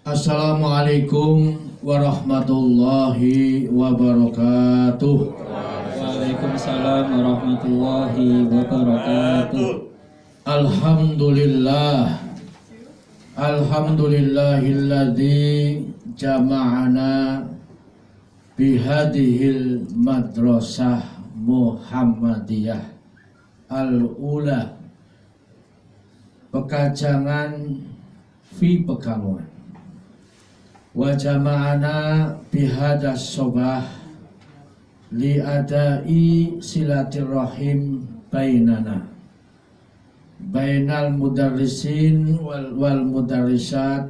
Assalamualaikum warahmatullahi wabarakatuh. Waalaikumsalam warahmatullahi wabarakatuh. Alhamdulillah. Alhamdulillahilladzi jama'ana bihadihil madrasah Muhammadiyah al-ula Pekajangan fi Pekalongan. Wa jama'ana bihadas sobah li adai silatirrahim bainana bainal mudarrisin wal mudarrisat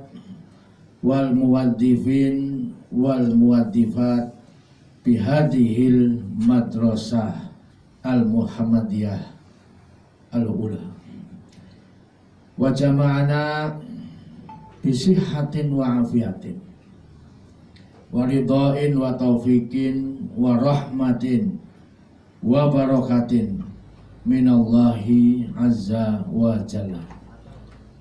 wal muwaddifin wal muwaddifat bihadihil madrasah al Muhammadiyah al-ula. Wa jama'ana bisihhatin wa afiatin wa ridhain wa taufiqin wa rahmatin wa barakatin minallahi azza wa jalla.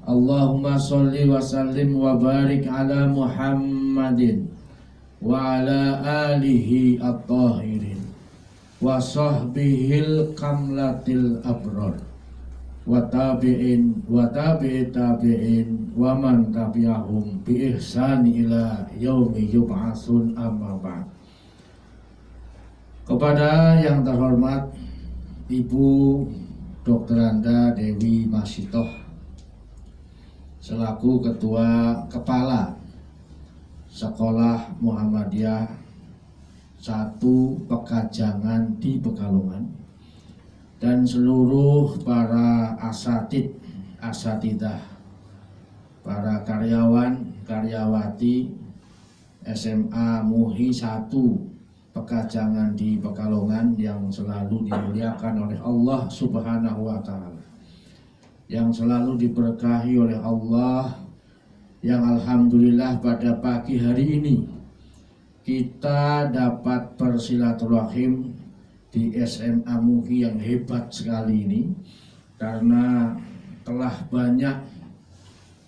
Allahumma sholli wa sallim wa barik ala Muhammadin wa ala alihi at-tahirin wa sahbihil kamlatil abrar wa tabi'in wa tabi'it tabi'in wa man tabi'ahum bi ihsani ila yaumi yub'atsun amma ba'd. Kepada yang terhormat Ibu Dr. Anda Dewi Masitoh selaku Ketua Kepala Sekolah Muhammadiyah 1 Pekajangan di Pekalongan, dan seluruh para asatid, asatidah, para karyawan, karyawati SMA MUHI 1 Pekajangan di Pekalongan yang selalu dimuliakan oleh Allah Subhanahu wa Ta'ala, yang selalu diberkahi oleh Allah, yang alhamdulillah pada pagi hari ini kita dapat bersilaturahim di SMA MUHI yang hebat sekali ini, karena telah banyak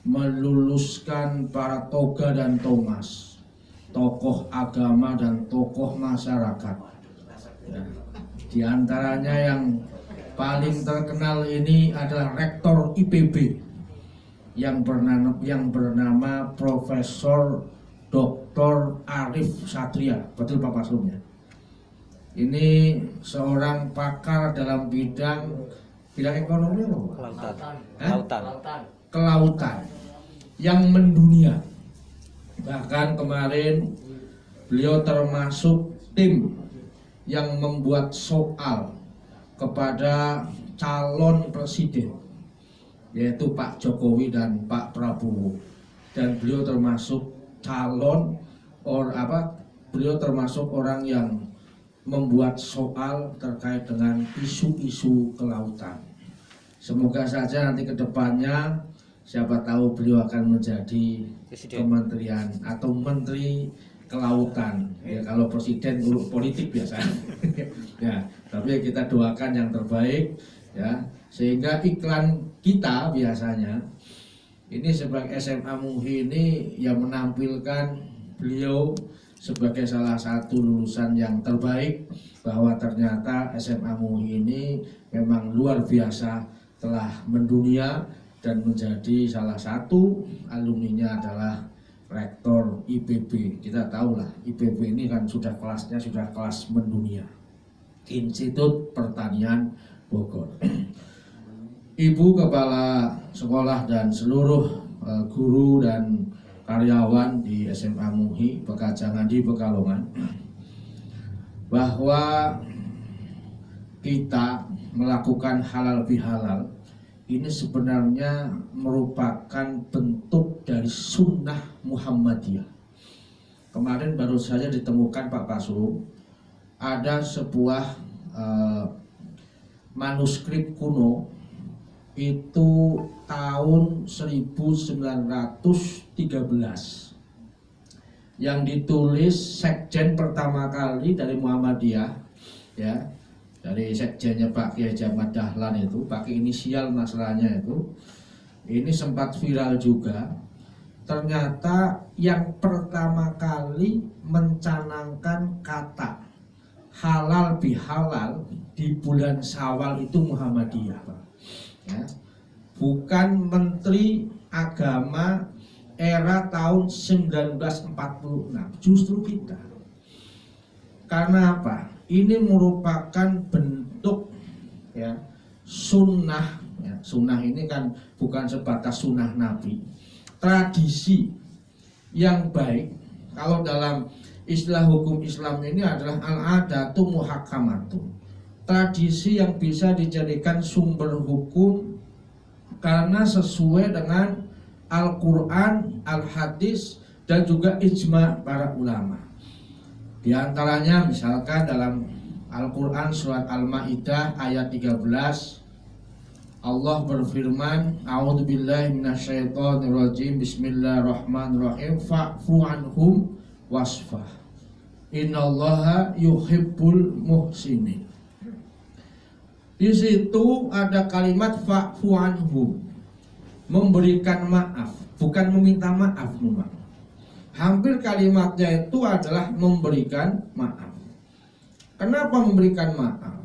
meluluskan para toga dan tomas, tokoh agama dan tokoh masyarakat. Ya, di antaranya yang paling terkenal ini adalah Rektor IPB yang bernama Profesor Dr. Arif Satria. Betul Pak Pasrumnya? Ini seorang pakar dalam bidang ekonomi kelautan yang mendunia. Bahkan kemarin beliau termasuk tim yang membuat soal kepada calon presiden, yaitu Pak Jokowi dan Pak Prabowo, dan beliau termasuk beliau termasuk orang yang membuat soal terkait dengan isu-isu kelautan. Semoga saja nanti ke depannya, siapa tahu beliau akan menjadi kementerian atau menteri kelautan. Ya, kalau presiden urus politik biasa. Ya, tapi kita doakan yang terbaik, ya, sehingga iklan kita biasanya ini sebagai SMA MUHI ini yang menampilkan beliau sebagai salah satu lulusan yang terbaik, bahwa ternyata SMA MUHI ini memang luar biasa, telah mendunia dan menjadi salah satu alumninya adalah Rektor IPB. Kita tahulah IPB ini kan sudah kelas mendunia, Institut Pertanian Bogor. Ibu Kepala Sekolah dan seluruh guru dan karyawan di SMA MUHI Pekajangan di Pekalongan, bahwa kita melakukan halal bihalal ini sebenarnya merupakan bentuk dari sunnah Muhammadiyah. Kemarin baru saja ditemukan Pak Pasru, ada sebuah manuskrip kuno, itu tahun 1913 yang ditulis sekjen pertama kali dari Muhammadiyah, ya, dari sekjennya Pak Kiai Ahmad Dahlan itu, pakai inisial masalahnya itu. Ini sempat viral juga, ternyata yang pertama kali mencanangkan kata halal bihalal di bulan Syawal itu Muhammadiyah, Pak. Ya. Bukan Menteri Agama era tahun 1946, justru kita. Karena apa? Ini merupakan bentuk ya sunnah. Ya, sunnah ini kan bukan sebatas sunnah Nabi, tradisi yang baik. Kalau dalam istilah hukum Islam ini adalah al-adatu muhakkamatun, tradisi yang bisa dijadikan sumber hukum karena sesuai dengan Al-Quran, Al-Hadis, dan juga ijma para ulama. Di antaranya misalkan dalam Al-Quran surat Al-Ma'idah ayat 13, Allah berfirman, A'udzubillahi minasyaitonirrajim, Bismillahirrahmanirrahim, fa'fu anhum wasfah, innallaha yuhibbul muhsinin. Di situ ada kalimat fa'fu anhum, memberikan maaf, bukan meminta maaf, memang. Hampir kalimatnya itu adalah memberikan maaf. Kenapa memberikan maaf?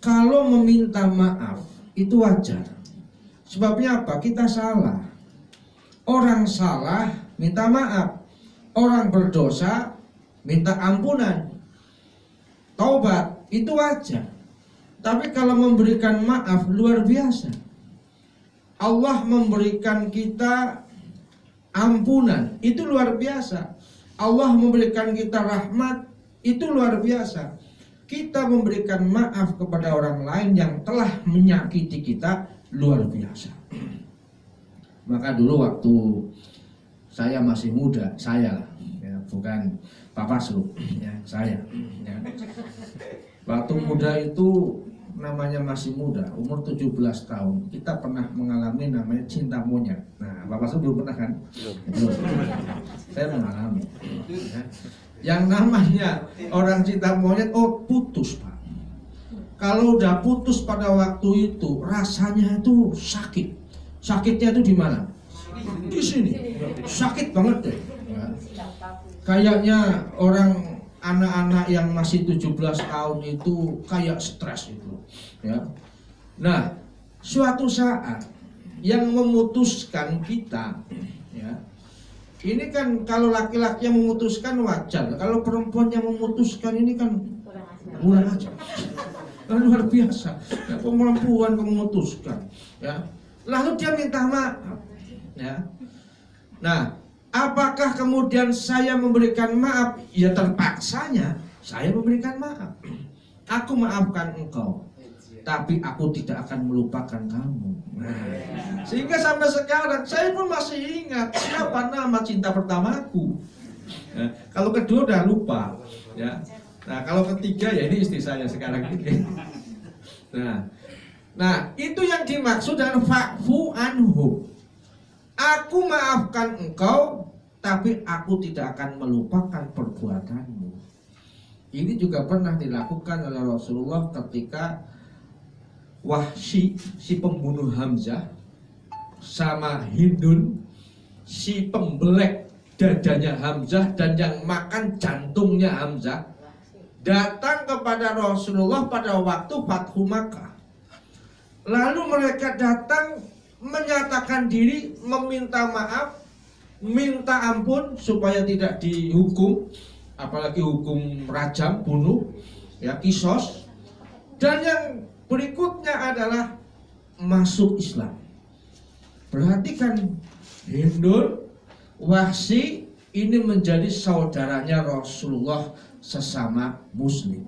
Kalau meminta maaf itu wajar. Sebabnya apa? Kita salah. Orang salah minta maaf. Orang berdosa minta ampunan. Taubat itu wajar. Tapi kalau memberikan maaf luar biasa. Allah memberikan kita ampunan, itu luar biasa. Allah memberikan kita rahmat, itu luar biasa. Kita memberikan maaf kepada orang lain yang telah menyakiti kita, luar biasa. Maka dulu waktu saya masih muda, saya lah, ya, bukan Pak Paslu, ya, saya. Ya. Waktu muda itu namanya masih muda, umur 17 tahun, kita pernah mengalami namanya cinta monyet. Nah, Bapak Paslu belum pernah kan? Belum. Saya mengalami. Ya. Yang namanya orang cinta monyet, oh putus, Pak. Kalau udah putus pada waktu itu, rasanya itu sakit. Sakitnya itu di mana? Di sini. Sakit banget deh. Ya. Kayaknya orang anak-anak yang masih 17 tahun itu kayak stres itu, ya. Nah, suatu saat yang memutuskan kita, ya. Ini kan kalau laki-laki yang memutuskan wajar, kalau perempuan yang memutuskan ini kan kurang ajar. Luar biasa. Ya, perempuan memutuskan, ya. Lalu dia minta maaf, ya. Nah, apakah kemudian saya memberikan maaf? Ya terpaksanya saya memberikan maaf. Aku maafkan engkau, tapi aku tidak akan melupakan kamu. Nah, sehingga sampai sekarang saya pun masih ingat siapa nama cinta pertamaku. Nah, kalau kedua udah lupa, ya. Nah, kalau ketiga ya ini istri saya sekarang ini. Nah, itu yang dimaksud dengan fa'fu anhum. Aku maafkan engkau, tapi aku tidak akan melupakan perbuatanmu. Ini juga pernah dilakukan oleh Rasulullah ketika Wahsy, si pembunuh Hamzah, sama Hindun, si pembelek dadanya Hamzah dan yang makan jantungnya Hamzah, datang kepada Rasulullah pada waktu Fathu Makkah. Lalu mereka datang menyatakan diri, meminta maaf, minta ampun supaya tidak dihukum, apalagi hukum rajam, bunuh, ya, kisos. Dan yang berikutnya adalah masuk Islam. Berarti kan Hindun, Wahsy ini menjadi saudaranya Rasulullah sesama Muslim.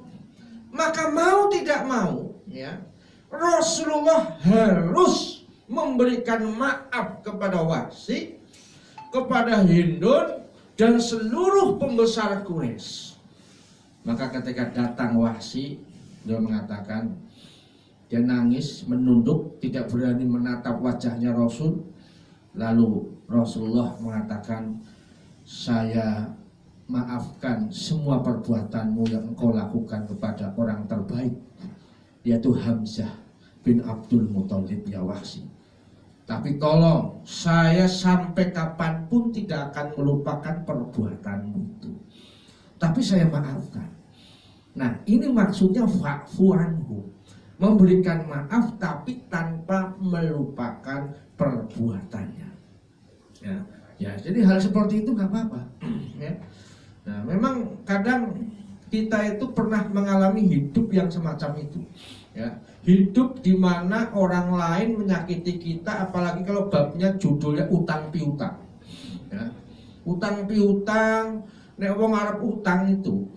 Maka mau tidak mau, ya, Rasulullah harus memberikan maaf kepada Wahsy, kepada Hindun, dan seluruh pembesar Quraisy. Maka ketika datang Wahsy, dia mengatakan, dia nangis, menunduk, tidak berani menatap wajahnya Rasul. Lalu Rasulullah mengatakan, saya maafkan semua perbuatanmu yang engkau lakukan kepada orang terbaik, yaitu Hamzah bin Abdul Muthalib, ya Wahsy. Tapi tolong, saya sampai kapanpun tidak akan melupakan perbuatanmu itu. Tapi saya maafkan. Nah, ini maksudnya fa'fu anhu. Memberikan maaf tapi tanpa melupakan perbuatannya. Ya, jadi hal seperti itu nggak apa-apa. Ya. Nah, memang kadang kita itu pernah mengalami hidup yang semacam itu. Ya, hidup di mana orang lain menyakiti kita, apalagi kalau babnya judulnya utang piutang. Ya, utang piutang, nek wong arep utang itu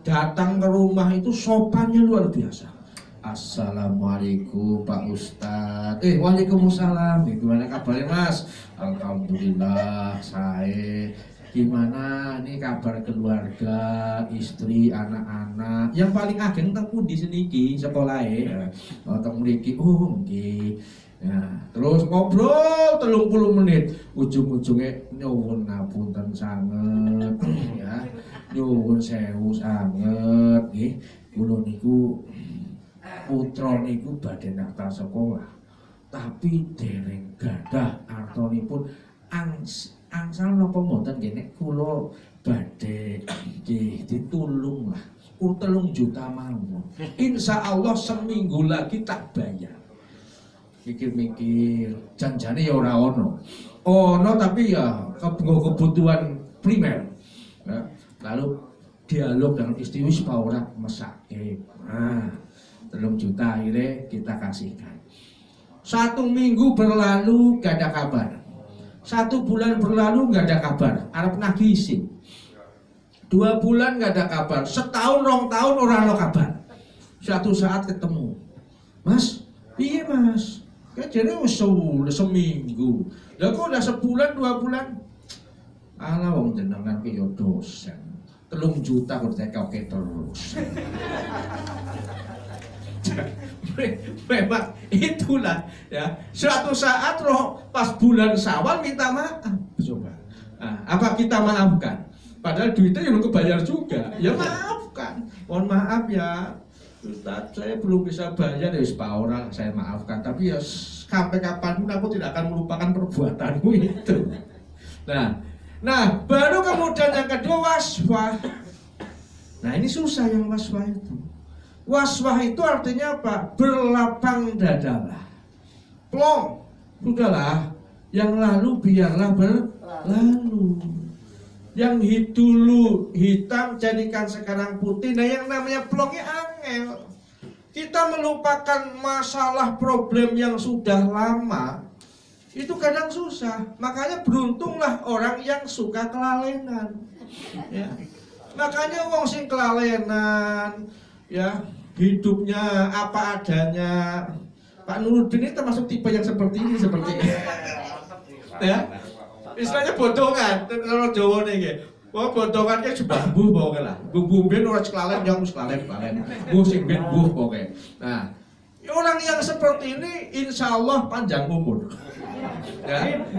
datang ke rumah itu sopannya luar biasa. Assalamualaikum Pak Ustadz. Waalaikumsalam. Gimana kabarnya Mas? Alhamdulillah saya. Gimana nih kabar keluarga, istri, anak-anak? Yang paling ageng temu di sini sekolah ya. Temu mriki. Oh nggih. Nah, terus ngobrol 30 menit. Ujung-ujungnya nyuwun ngapunten sanget ya. Nyuwun sewu sanget nggih. Kula niku putra niku badhe naftar sekolah. Tapi dereng gadah artanipun angsal napa mboten nggih nek kula badhe nggih ditulung lah. 3 juta mawon. Insyaallah seminggu lagi tak bayar. Mikir-mikir janjane ya ora ono. Ono tapi ya kebutuhan primer. Ya. Lalu dialog dengan istri wis pa ora mesake. Nah, 3 juta akhirnya kita kasihkan. 1 minggu berlalu gak ada kabar. 1 bulan berlalu gak ada kabar. Arep nagih isin. 2 bulan gak ada kabar. Setahun 2 tahun orang no kabar. Suatu saat ketemu. Mas, piye Mas? Kan jadi seminggu. Lah kok udah sebulan 2 bulan? Alah wong jenengan ki yo dosen. 3 juta kok oke terus. Memang itulah ya. Suatu saat roh pas bulan Syawal minta maaf. Coba. Nah, apa kita maafkan? Padahal duitnya yang kebayar juga. Ya maafkan. Mohon maaf ya Ustaz, saya belum bisa bayar ya Pak orang, saya maafkan. Tapi ya sampai kapanpun aku tidak akan melupakan perbuatanmu itu. Nah, baru kemudian yang kedua waswah. Nah ini susah yang waswah itu. Waswah itu artinya apa? Berlapang dadalah. Plong, sudahlah. Yang lalu biarlah berlalu. Yang dulu hitam jadikan sekarang putih. Nah yang namanya plongnya angel. Kita melupakan masalah problem yang sudah lama. Itu kadang susah. Makanya beruntunglah orang yang suka kelalenan. Ya. Makanya wong sing kelalenan, ya hidupnya apa adanya. Pak Nuruddin ini termasuk tipe yang seperti ini, ya. Istilahnya bodongan, kalau Jawa nih, wah bodongan kayak jubambu pokoknya lah. Bumben orang kelalen, yang harus kelalen. Bu sing ben bu pokoknya. Nah, orang yang seperti ini, insya Allah panjang umur.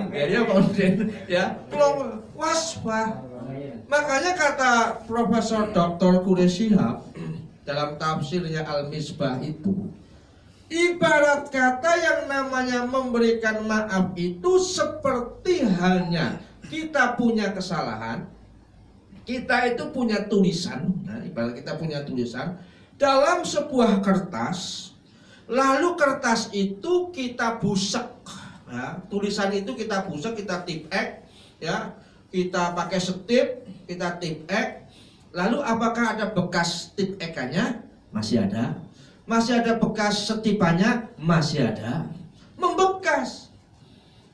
Ya kemudian, ya pelong waswah. Makanya kata Profesor Dr. Quraish Shihab dalam tafsirnya Al-Misbah itu, ibarat kata yang namanya memberikan maaf itu seperti halnya kita punya kesalahan, kita itu punya tulisan, nah ibarat kita punya tulisan dalam sebuah kertas, lalu kertas itu kita busek, ya, tulisan itu kita busek, kita tip X, ya, kita pakai setip, kita tip X, lalu apakah ada bekas tip X-nya? Masih ada. Masih ada bekas setipannya, masih ada, membekas.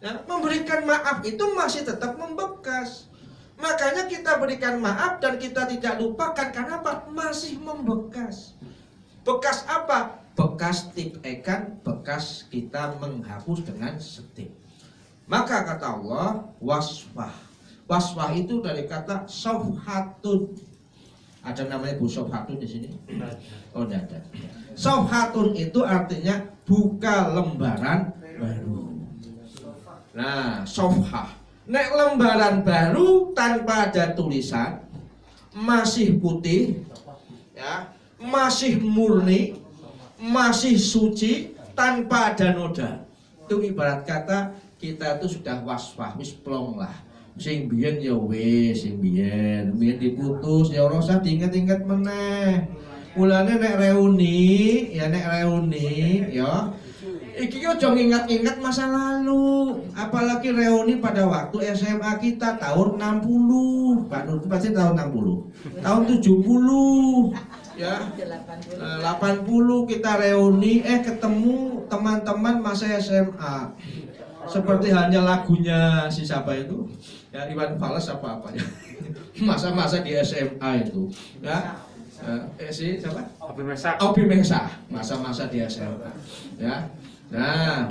Ya, memberikan maaf itu masih tetap membekas. Makanya kita berikan maaf dan kita tidak lupakan karena apa? Masih membekas. Bekas apa? Bekas tip ikan, bekas kita menghapus dengan setip. Maka kata Allah, waswah. Waswah itu dari kata sofhatun. Ada namanya Bu Sofhatun di sini? Oh, tidak ada. Sofhatun itu artinya buka lembaran baru. Nah, sofhah. Nek lembaran baru tanpa ada tulisan, masih putih, ya, masih murni, masih suci, tanpa ada noda. itu ibarat kata kita itu sudah was-was wis plong lah. Sing biyen ya wis, sing biyen diputus ya ora usah diinget-inget meneh. Mulane nek reuni ya iki aja ngingat-ingat masa lalu, apalagi reuni pada waktu SMA kita tahun 60. Pak Nur pasti tahun 60. Tahun 70 ya. 80 kita reuni ketemu teman-teman masa SMA. Seperti halnya lagunya si siapa itu? Ya Iwan Fals apa-apanya. Masa-masa di SMA itu, ya. Si siapa? Obi Mesa. Masa-masa di SMA, ya. Nah,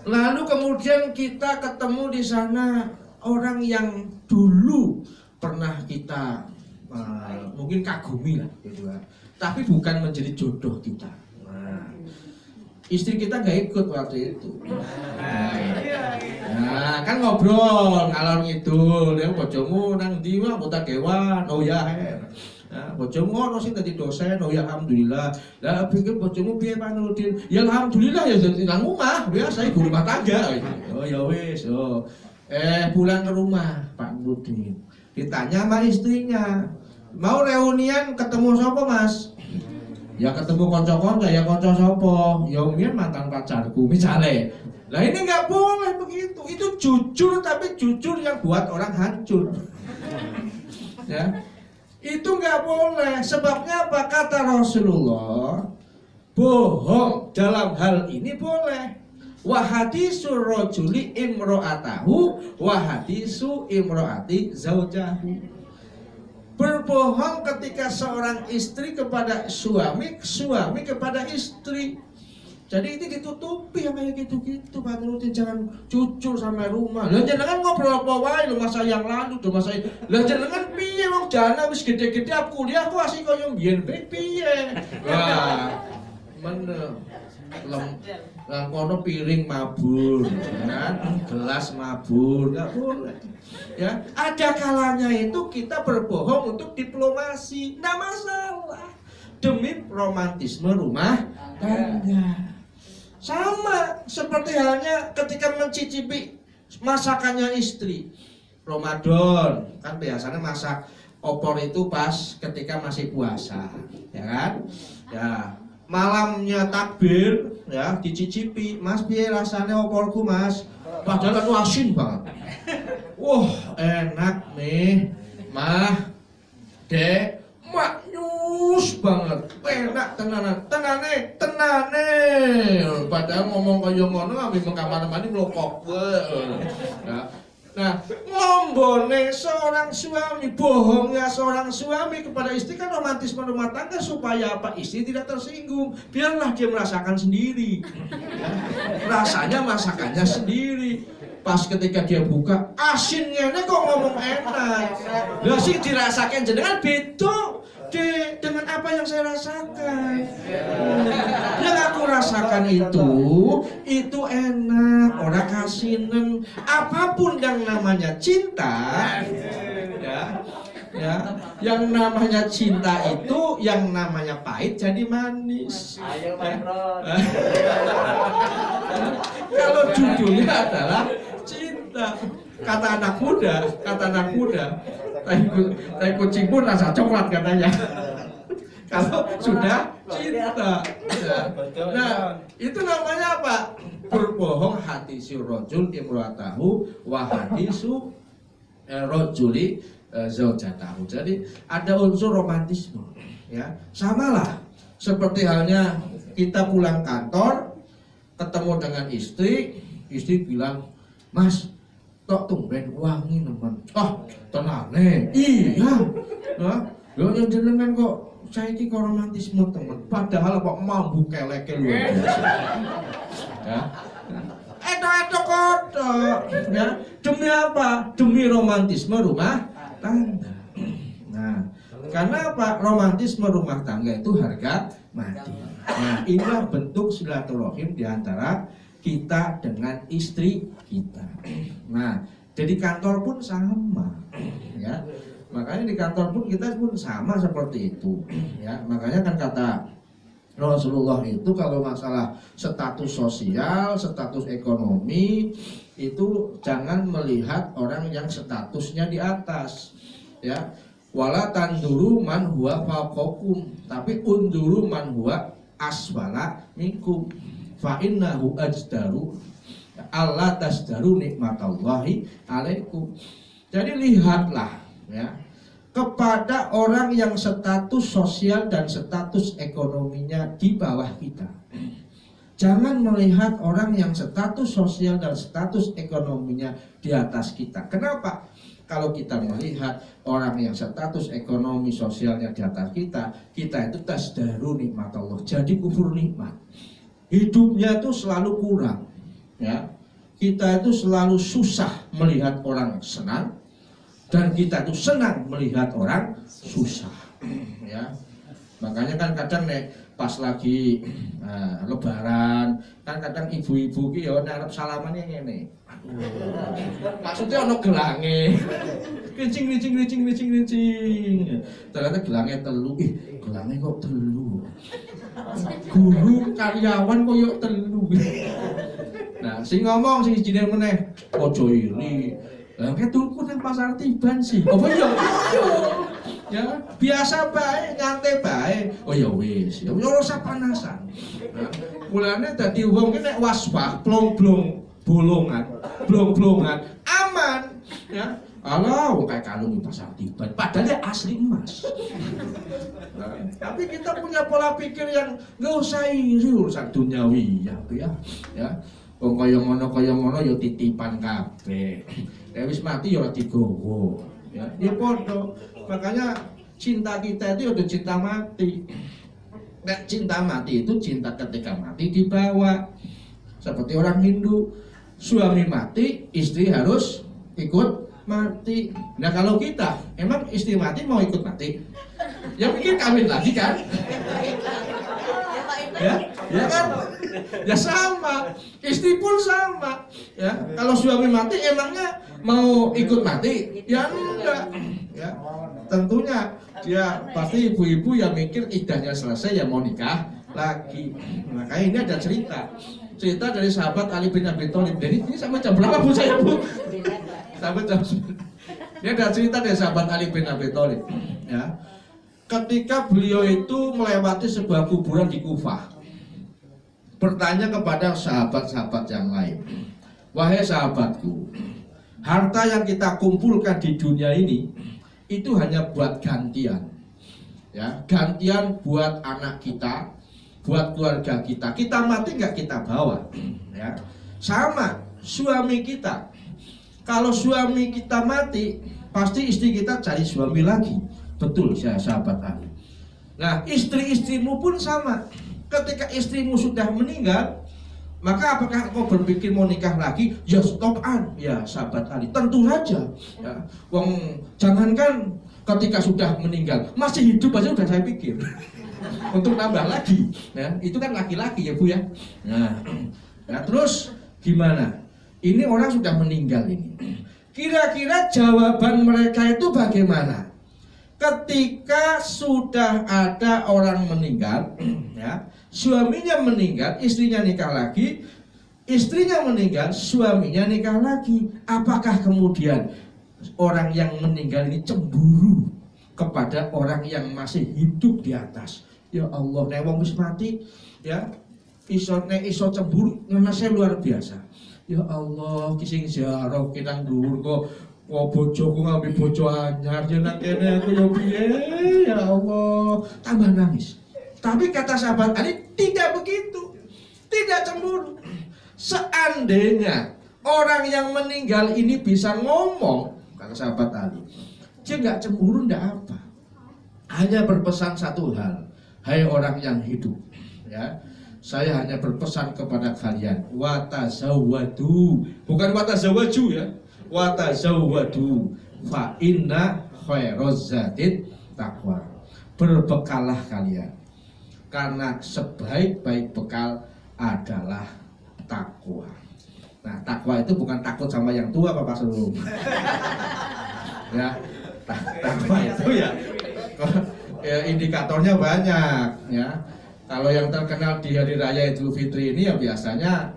lalu kemudian kita ketemu di sana orang yang dulu pernah kita mungkin kagumi lah, gitu kan. Tapi bukan menjadi jodoh kita. Nah, istri kita nggak ikut waktu itu. Nah, kan ngobrol ngalor ngidul, ya bojomu nang ndi wae anggota dewan. Oh ya, nah, bojomu ono sing dadi dosen. Oh ya alhamdulillah. Lah pikir bojomu piye Pak Nurdin? Ya alhamdulillah ya nang rumah, biasa ibu rumah tangga. Oh ya wis, oh. Pulang ke rumah Pak Nurdin. Ditanya sama istrinya, "Mau reunian ketemu siapa, Mas?" Ya ketemu konco-konco, ya konco sapa? Ya mbiyen mantan pacarku misalnya. Lah ini nggak boleh begitu. Itu jujur, tapi jujur yang buat orang hancur. Ya. Itu nggak boleh. Sebabnya apa? Kata Rasulullah, bohong dalam hal ini boleh. Wa hadisu rajuli imro'atahu wa hadisu imro'ati zaujahu. Berbohong ketika seorang istri kepada suami, suami kepada istri. Jadi itu ditutupi sama yang gitu-gitu, Pak Nurdin, jangan jujur sama rumah. Lah jenengan ngobrol apa wae lho masa yang lalu, do masa. Lah jenengan piye wong jana wis gede-gede ap kuliah kok asih koyo mbiyen piye. Wah. Lah kono piring mabur, kan? Gelas mabur, enggak boleh. Ya, ada kalanya itu kita berbohong untuk diplomasi. Enggak masalah. Demi romantisme rumah tangga. Sama seperti halnya ketika mencicipi masakannya istri. Ramadan kan biasanya masak opor itu pas ketika masih puasa, ya kan? Ya, malamnya takbir ya dicicipi, "Mas piye rasanya oporku, Mas?" Padahal kan asin banget. Wah, enak nih, Mah. Dek, maknyus banget, enak tenane. Padahal ngomong kaya ngono ambil mengkamar-kamar melokok. Ya. Nah, ngombone seorang suami, bohongnya seorang suami kepada istri kan romantisme rumah tangga supaya apa? Istri tidak tersinggung. Biarlah dia merasakan sendiri. Ya. Rasanya masakannya sendiri. Pas ketika dia buka, asinnya kok ngomong enak. Lah sih dirasakan jenengan beda dengan apa yang saya rasakan. Yang aku rasakan itu enak, orang kasinen. Apapun yang namanya cinta, ya, yang namanya cinta itu, yang namanya pahit jadi manis. Ayo, kalau judulnya adalah cinta, kata anak muda, tai kucing pun rasa coklat katanya. Kalau sudah cinta, ya. Nah itu namanya apa? Berbohong hadisu rojul imro'atahu wa hadisu rojuli zaujatahu. Jadi ada unsur romantisme, ya. Samalah seperti halnya kita pulang kantor, ketemu dengan istri bilang, "Mas, tok tumben wangi nemen." "Ah, tenane." "Iya." Nah, yo jenengan kok saiki kok romantisme temen. Padahal kok mambu keleke luar biasa. Ya. Eto kotok. Ya. Demi apa? Demi romantisme rumah tangga. Nah, karena apa? Romantisme rumah tangga itu harga mati. Nah, inilah bentuk silaturahim di antara kita dengan istri kita. Nah, jadi kantor pun sama, ya. Makanya di kantor pun kita pun sama seperti itu, ya. Makanya kan kata Rasulullah itu kalau masalah status sosial, status ekonomi itu jangan melihat orang yang statusnya di atas, ya. Wala tanduru man huwa faqakum, tapi unduru man huwa aswala minkum. Fa innahu ajdaru Allah tasdaru nikmatallahi alaikum. Jadi lihatlah, ya, kepada orang yang status sosial dan status ekonominya di bawah kita. Jangan melihat orang yang status sosial dan status ekonominya di atas kita. Kenapa? Kalau kita melihat orang yang status ekonomi sosialnya di atas kita, kita itu tasdaru nikmat Allah, jadi kufur nikmat. Hidupnya itu selalu kurang, ya. Kita itu selalu susah melihat orang senang, dan kita itu senang melihat orang susah, ya. Makanya kan kadang nih pas lagi lebaran kan kadang ibu-ibu ki ya arep salamane ngene. Maksudnya ono gelange. Kicing. Ternyata gelange telu. Gelange kok telu. Guru karyawan koyo telu. Nah, sing ngomong sing jenenge meneh aja iri. Lah ketulku nang pasar Tiban sih. Apa ya? Ya, biasa bae, nyantai bae. Oh ya wis, ya ora usah panasan. Nah, mulane dadi wong ki nek waswah, plong-plong, bolongan, blong-blongan, aman, ya. Alah, kayak kalung di pasar Tiban, padahal asli emas. Nah, tapi kita punya pola pikir yang nggak usah iri urusan duniawi, ya. Wong kaya ngono ya titipan kabeh. Nek wis mati ya ora digowo. Ya, ya podo. Makanya cinta kita itu udah cinta mati. Nek cinta mati itu cinta ketika mati dibawa. Seperti orang Hindu, suami mati, istri harus ikut mati. Nah kalau kita, emang istri mati mau ikut mati? Ya pikir kawin lagi kan? Ya kan? Ya sama, istri pun sama. Ya, kalau suami mati emangnya mau ikut mati? Ya enggak. Ya, tentunya dia pasti ibu-ibu yang mikir iddahnya selesai ya mau nikah lagi. Makanya ini ada cerita dari sahabat Ali bin Abi Thalib. Jadi ini sampai jam berapa Bu saya Bu? Sampai jam. Ini ada cerita dari sahabat Ali bin Abi Thalib. Ya, ketika beliau itu melewati sebuah kuburan di Kufah, bertanya kepada sahabat-sahabat yang lain, wahai sahabatku, harta yang kita kumpulkan di dunia ini itu hanya buat gantian, ya, gantian buat anak kita, buat keluarga kita. Kita mati nggak kita bawa, ya. Sama suami kita, kalau suami kita mati, pasti istri kita cari suami lagi. Betul, saya sahabat Ali. Nah, istri-istrimu pun sama. Ketika istrimu sudah meninggal, maka apakah kau berpikir mau nikah lagi? Ya stopan, ya sahabat Ali. Tentu saja. Ya. Wong jangankan ketika sudah meninggal, masih hidup aja udah saya pikir untuk nambah lagi. Ya, itu kan laki-laki ya Bu ya. Nah, terus gimana? Ini orang sudah meninggal ini. Kira-kira jawaban mereka itu bagaimana? Ketika sudah ada orang meninggal, ya, suaminya meninggal, istrinya nikah lagi, istrinya meninggal, suaminya nikah lagi. Apakah kemudian orang yang meninggal ini cemburu kepada orang yang masih hidup di atas? Ya Allah, nek wong wis mati, ya, iso cemburu, ngenase luar biasa. Ya Allah, kising ziarah kinang dhuwur kok bojoku ngambil bojo anyar jeneng kene aku yo piye ya Allah, tambah nangis. Tapi kata sahabat Ali tidak begitu, tidak cemburu. Seandainya orang yang meninggal ini bisa ngomong, kata sahabat Ali, dia nggak cemburu, nggak apa, hanya berpesan satu hal, hai orang yang hidup, ya, saya hanya berpesan kepada kalian, watazawwadu, bukan watazawwaju ya, watazawwadu fa inna khairaz zadid taqwa. Berbekalah kalian, karena sebaik-baik bekal adalah takwa. Nah, takwa itu bukan takut sama yang tua Bapak Seluruh. Ya, takwa itu ya indikatornya banyak, ya. Kalau yang terkenal di hari raya Idul Fitri ini ya biasanya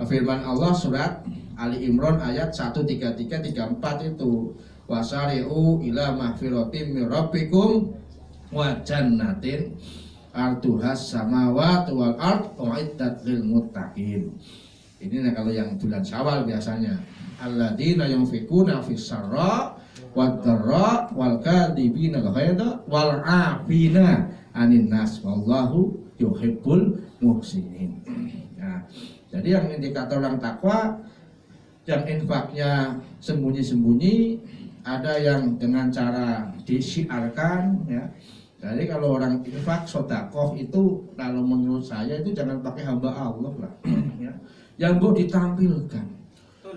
firman Allah surat Ali Imran ayat 133-34 itu, wasari'u ila mahfiratin min rabbikum wa jannatin arduhas samawati wal ard uiddat lil muttaqin. Ini kalau yang bulan Syawal biasanya, alladzina yunfikuna fis sarra wad dharra wal kadhibina al ghaidha wal 'afina 'anin nas wallahu yuhibbul muhsinin. Nah, jadi yang indikator orang takwa, yang infaknya sembunyi-sembunyi, ada yang dengan cara disiarkan ya. Jadi kalau orang infak sedekah itu, kalau menurut saya itu jangan pakai hamba Allah lah ya. Yang mau ditampilkan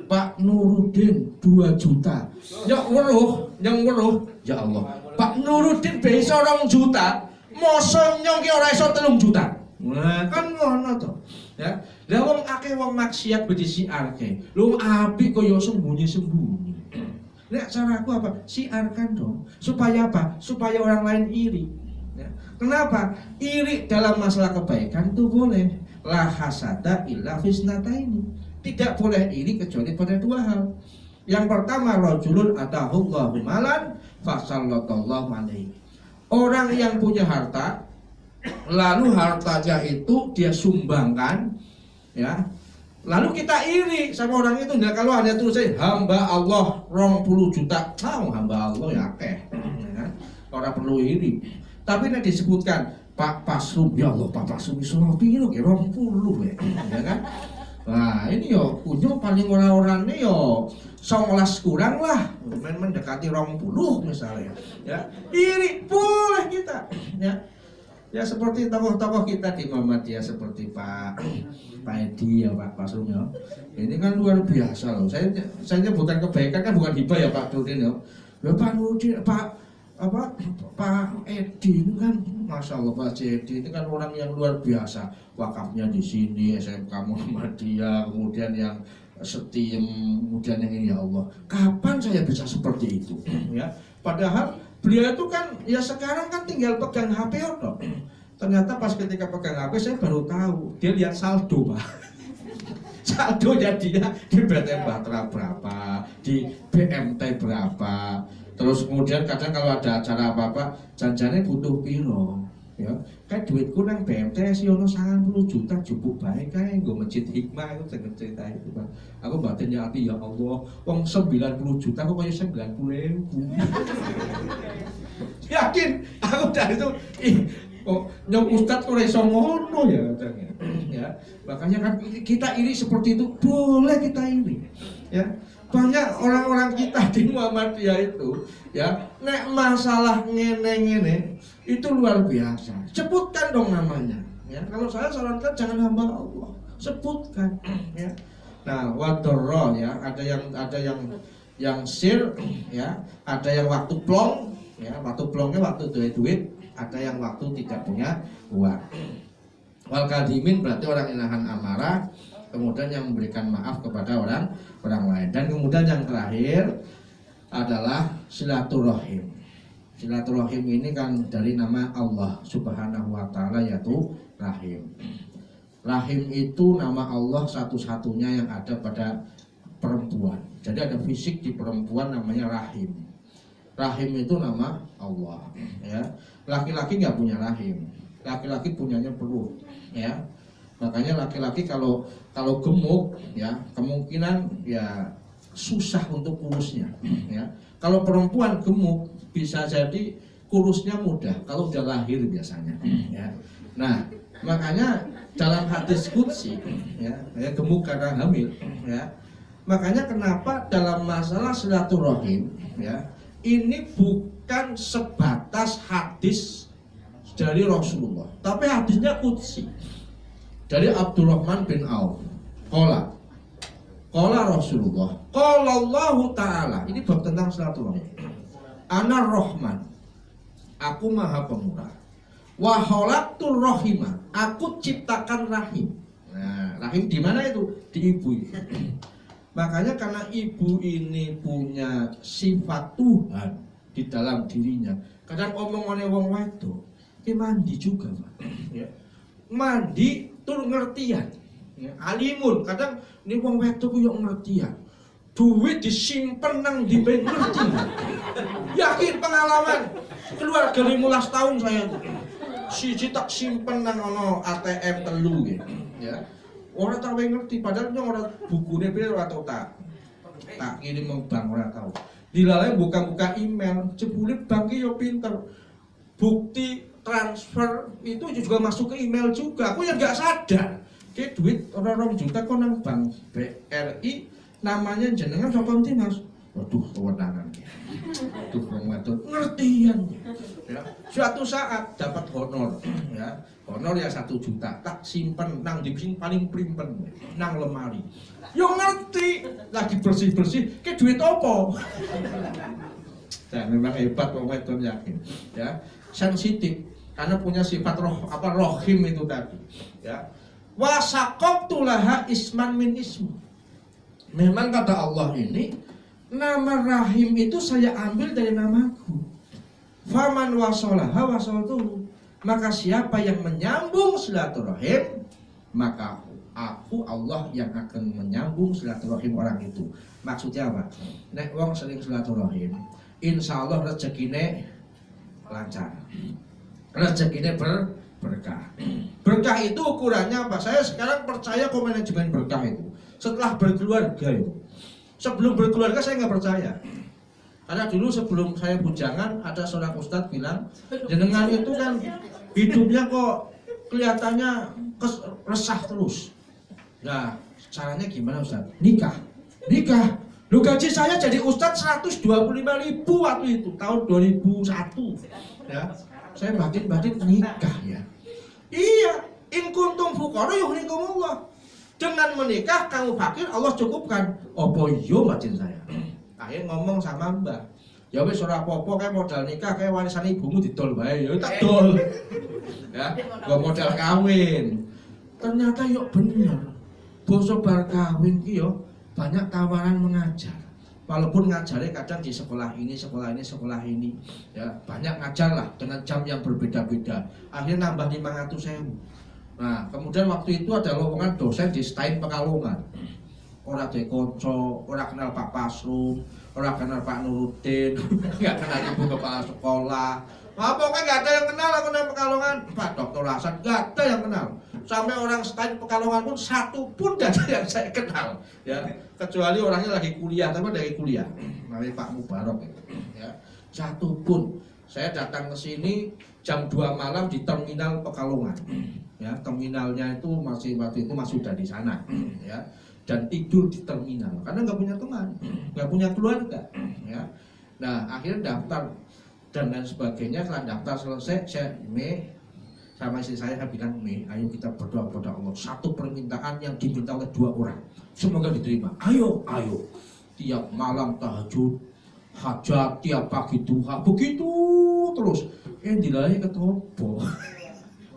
Pak Nuruddin 2 juta. Ya weruh, yang weruh. Ya Allah. Pak Nuruddin bisa 2 juta. Mosok nyong ki ora iso 3 juta. Nah, kan ngono to. Ya. Lah wong akeh wong maksiat disiarke. Lu apik kaya sembunyi-sembunyi. Nek caraku apa? Siarkan dong. Supaya apa? Supaya orang lain iri. Ya. Kenapa? Iri dalam masalah kebaikan itu boleh. La hasada illa fisnataini. Tidak boleh iri kecuali pada 2 hal. Yang pertama, rajulun atahullahu malan fasallallahu alaihi. Orang yang punya harta, lalu hartanya itu dia sumbangkan, ya. Lalu kita iri sama orang itu. Nah, kalau ada tulis hamba Allah 20 juta, hamba Allah ya akeh. Ya, orang perlu iri. Tapi nek disebutkan Pak Pasrum, ya Allah Pak Pasrum iso piro ki 20 ya kan. Nah, ini yo kunjung paling orang-orangnya yo 19 kurang lah, mendekati 20 misalnya. Ya, iri boleh kita. Ya seperti tokoh-tokoh kita di Muhammadiyah seperti Pak Edi ya Pak Pasrum ya. Ini kan luar biasa loh. Saya bukan kebaikan kan, bukan hibah ya Pak Nurdin ya. Ya Pak Nurdin, Pak Edi itu kan, masya Allah Pak Edi itu kan orang yang luar biasa. Wakafnya di sini, SMK Muhammadiyah, kemudian yang Setiem, kemudian yang ini, ya Allah. Kapan saya bisa seperti itu? Ya, padahal beliau itu kan ya sekarang kan tinggal pegang HP toh. Ternyata pas ketika pegang HP saya baru tahu dia lihat saldo Pak. Saldonya dia di BT Batra berapa, di BMT berapa. Terus kemudian kadang kalau ada acara apa-apa, janjane butuh piro. Ya, kayak duitku nang BMT sih ono 90 juta cukup baik kae nggo masjid hikmah itu jangan cerita itu Pak. Aku batin ya hati ya Allah, wong 90 juta kok kaya 90.000. Yakin aku dari itu kok nyong ustad ora iso ngono ya katanya. Ya, makanya kan kita iri seperti itu, boleh kita iri. Ya. Banyak orang-orang kita di Muhammadiyah itu ya, nek masalah ngene-ngene itu luar biasa. Sebutkan dong namanya. Ya, kalau saya sarankan jangan hamba Allah, sebutkan. Ya. Nah, wadorro ya, ada yang sir, ya, ada yang waktu plong, ya, waktu plongnya waktu duit, ada yang waktu tidak punya uang. Wal kadimin berarti orang yang nahan amarah, kemudian yang memberikan maaf kepada orang lain. Dan kemudian yang terakhir adalah silaturahim. Silaturahim ini kan dari nama Allah Subhanahu wa taala, yaitu Rahim. Rahim itu nama Allah satu-satunya yang ada pada perempuan. Jadi ada fisik di perempuan namanya Rahim. Rahim itu nama Allah, ya. Laki-laki nggak punya rahim. Laki-laki punyanya perut, ya. Makanya laki-laki kalau gemuk ya kemungkinan ya susah untuk kurusnya ya. Kalau perempuan gemuk bisa jadi kurusnya mudah kalau udah lahir biasanya ya. Nah, makanya dalam hadis qudsi ya gemuk karena hamil ya. Makanya kenapa dalam masalah silaturahim ya, ini bukan sebatas hadis dari Rasulullah, tapi hadisnya qudsi. Dari Abdurrahman bin Auf, qala Rasulullah, qala Allah Ta'ala. Ini bab tentang silaturahim. Ana Rahman, aku maha pemurah. Wa khalaqtur rahimah, aku ciptakan rahim. Nah, rahim di mana itu? Di ibu. Makanya karena ibu ini punya sifat Tuhan di dalam dirinya. Kadang omongannya wong wedok, mandi juga, Pak. Ya. mandi tur ngertian. Ya, alimun, kadang ini wong wedok yo ngertian. Duit disimpen nang di bank ngerti. Yakin pengalaman. Keluarga 15 tahun saya. Siji tak simpen nang ono ATM telu gitu. Ya. Ora tau ngerti padahal nyong ora bukune pira ora tau tak kirim nang bank ora tau. Dilalai buka-buka email, jebule bank yo pinter. Bukti transfer itu juga masuk ke email juga. Aku yang nggak sadar. Kayak duit orang juta kok nang bank BRI namanya jenengan sapa endi Mas? Waduh, kewenangan. Waduh, wong ngertian. Ya, suatu saat dapat honor, ya. Honor ya 1 juta, tak simpen nang di paling primpen nang lemari. Yo ngerti, lagi bersih-bersih, ke duit opo? Dan memang hebat wong wedon yakin, ya. Sensitif karena punya sifat rohim itu tadi, ya. Wasaqabtu laha isman min ismu. Memang kata Allah ini nama rahim itu saya ambil dari namaku. Faman wasolaha wasoltuhu. Maka siapa yang menyambung silaturahim, maka aku Allah yang akan menyambung silaturahim orang itu. Maksudnya apa? Nek wong sering silaturahim, insya Allah rezekine lancar, rezekine berkah. Berkah itu ukurannya apa? Saya sekarang percaya kok manajemen berkah itu setelah berkeluarga itu. Sebelum berkeluarga saya nggak percaya. Karena dulu sebelum saya bujangan ada seorang ustadz bilang, jenengan itu kan hidupnya kok kelihatannya resah terus. Nah, caranya gimana Ustadz? Nikah. Lu gaji saya jadi ustadz 125.000 waktu itu tahun 2001. Ya, saya batin nikah ya. Iya, in kuntum fuqara yughnikumullah. Dengan menikah kamu fakir Allah cukupkan. Apa iya batin saya? Akhirnya ngomong sama Mbah. Ya wis ora apa-apa kayak modal nikah kayak warisan ibumu didol bae. Ya tak dol. Ya, gua modal kawin. Ternyata yuk bener. Basa bar kawin ki yo banyak tawaran mengajar. Walaupun ngajarnya kadang di sekolah ini, ya banyak ngajar lah dengan jam yang berbeda-beda. Akhirnya nambah 500.000. Nah, kemudian waktu itu ada lowongan dosen di STAIN Pekalongan. Orang dekonco, orang kenal Pak Pasrum, orang kenal Pak Nuruddin, nggak kenal ibu kepala sekolah. Nah, pokoknya nggak ada yang kenal aku dari Pekalongan. Pak Dr. Hasan nggak ada yang kenal. Sampai orang STAIN Pekalongan pun satu pun tidak ada yang saya kenal. Ya, kecuali orangnya lagi kuliah, tapi dari kuliah. Namanya Pak Mubarok. Ya, satu pun. Saya datang ke sini jam 2 malam di terminal Pekalongan. Ya, terminalnya itu waktu itu masih sudah di sana. Ya. Dan tidur di terminal karena nggak punya teman, nggak punya keluarga, ya. Nah akhirnya daftar dan lain sebagainya. Setelah daftar selesai, saya sama istri saya bilang, ayo kita berdoa kepada Allah. Satu permintaan yang diminta oleh 2 orang, semoga diterima. Ayo, tiap malam tahajud, hajat, tiap pagi duha, begitu terus. Dilalai ketopo,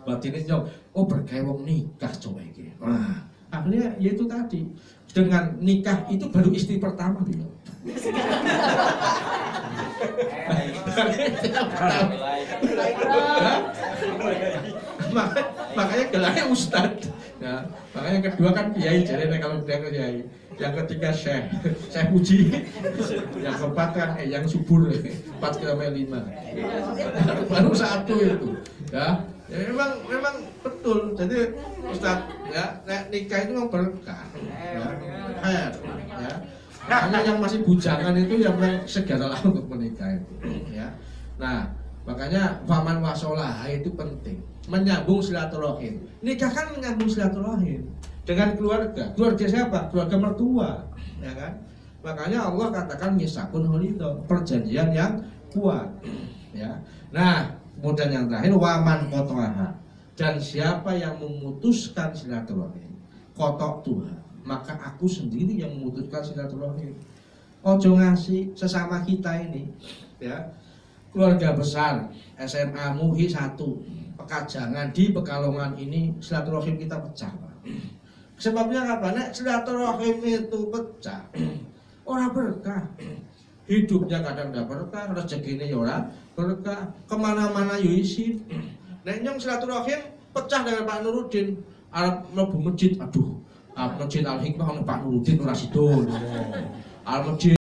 batinnya jauh. Oh berkewong nikah coba ini. Wah. Akhirnya yaitu tadi, dengan nikah itu baru istri pertama dia. Makanya gelarnya ustadz. Ya, makanya kedua kan kiai, jadi kalau dia kiai. Yang ketiga syekh puji. Yang keempat kan yang subur 4,5. Baru 1 itu. Ya. Ya memang betul. Jadi Ustaz ya, nikah itu memang berkah. Ya. Ya. Makanya yang masih bujangan itu yang segeralah untuk menikah itu, ya. Nah, makanya faman wasolah itu penting. Menyambung silaturahim. Nikah kan menyambung silaturahim dengan keluarga. Keluarga siapa? Keluarga mertua, ya kan? Makanya Allah katakan misakun hulidho, perjanjian yang kuat, ya. Nah, kemudian yang terakhir waman kotoha, dan siapa yang memutuskan silaturahim kotok Tuhan, maka aku sendiri yang memutuskan silaturahim. Ojo ngasih sesama kita ini, ya. Keluarga besar SMA MUI 1 Pekajangan di Pekalongan ini silaturahim kita pecah, Pak. Sebabnya apa? Nek silaturahim itu pecah, orang berkah. Hidupnya kadang tidak berkah, rezekinya ya ora berkah, kemana-mana yo isin. Nek nyong silaturahim pecah dengan Pak Nuruddin. Arab mlebu masjid, aduh, masjid Al Hikmah ono Pak Nuruddin ora sida. Al masjid